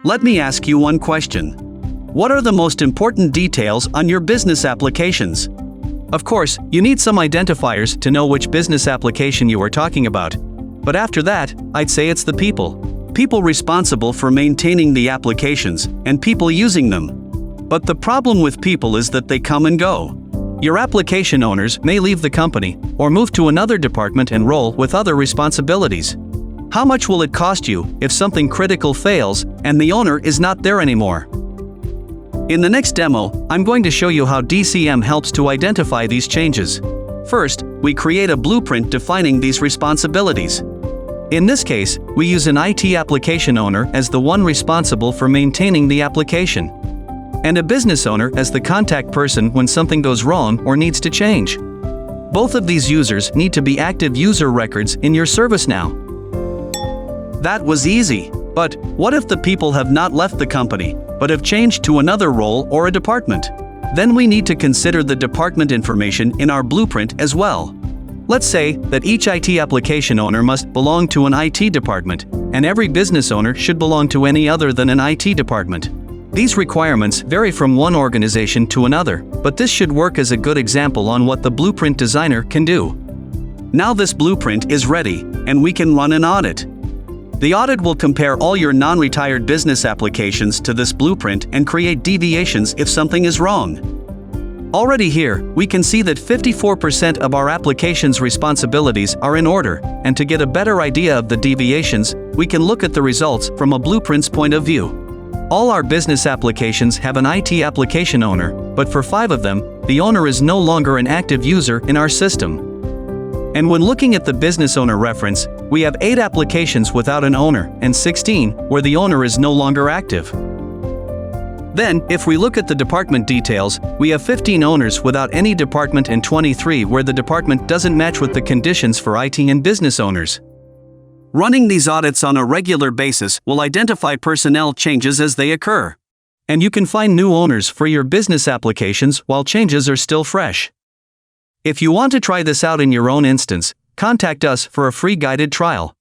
Let me ask you one question. What are the most important details on your business applications? Of course, you need some identifiers to know which business application you are talking about. But after that, I'd say it's the people. People responsible for maintaining the applications, and people using them. But the problem with people is that they come and go. Your application owners may leave the company, or move to another department and role with other responsibilities. How much will it cost you if something critical fails, and the owner is not there anymore? In the next demo, I'm going to show you how DCM helps to identify these changes. First, we create a blueprint defining these responsibilities. In this case, we use an IT application owner as the one responsible for maintaining the application, and a business owner as the contact person when something goes wrong or needs to change. Both of these users need to be active user records in your ServiceNow. That was easy, but what if the people have not left the company, but have changed to another role or a department? Then we need to consider the department information in our blueprint as well. Let's say that each IT application owner must belong to an IT department, and every business owner should belong to any other than an IT department. These requirements vary from one organization to another, but this should work as a good example on what the blueprint designer can do. Now this blueprint is ready, and we can run an audit. The audit will compare all your non-retired business applications to this blueprint and create deviations if something is wrong. Already here, we can see that 54% of our application's responsibilities are in order, and to get a better idea of the deviations, we can look at the results from a blueprint's point of view. All our business applications have an IT application owner, but for 5 of them, the owner is no longer an active user in our system. And when looking at the business owner reference, we have 8 applications without an owner, and 16 where the owner is no longer active. Then, if we look at the department details, we have 15 owners without any department and 23 where the department doesn't match with the conditions for IT and business owners. Running these audits on a regular basis will identify personnel changes as they occur. And you can find new owners for your business applications while changes are still fresh. If you want to try this out in your own instance, contact us for a free guided trial.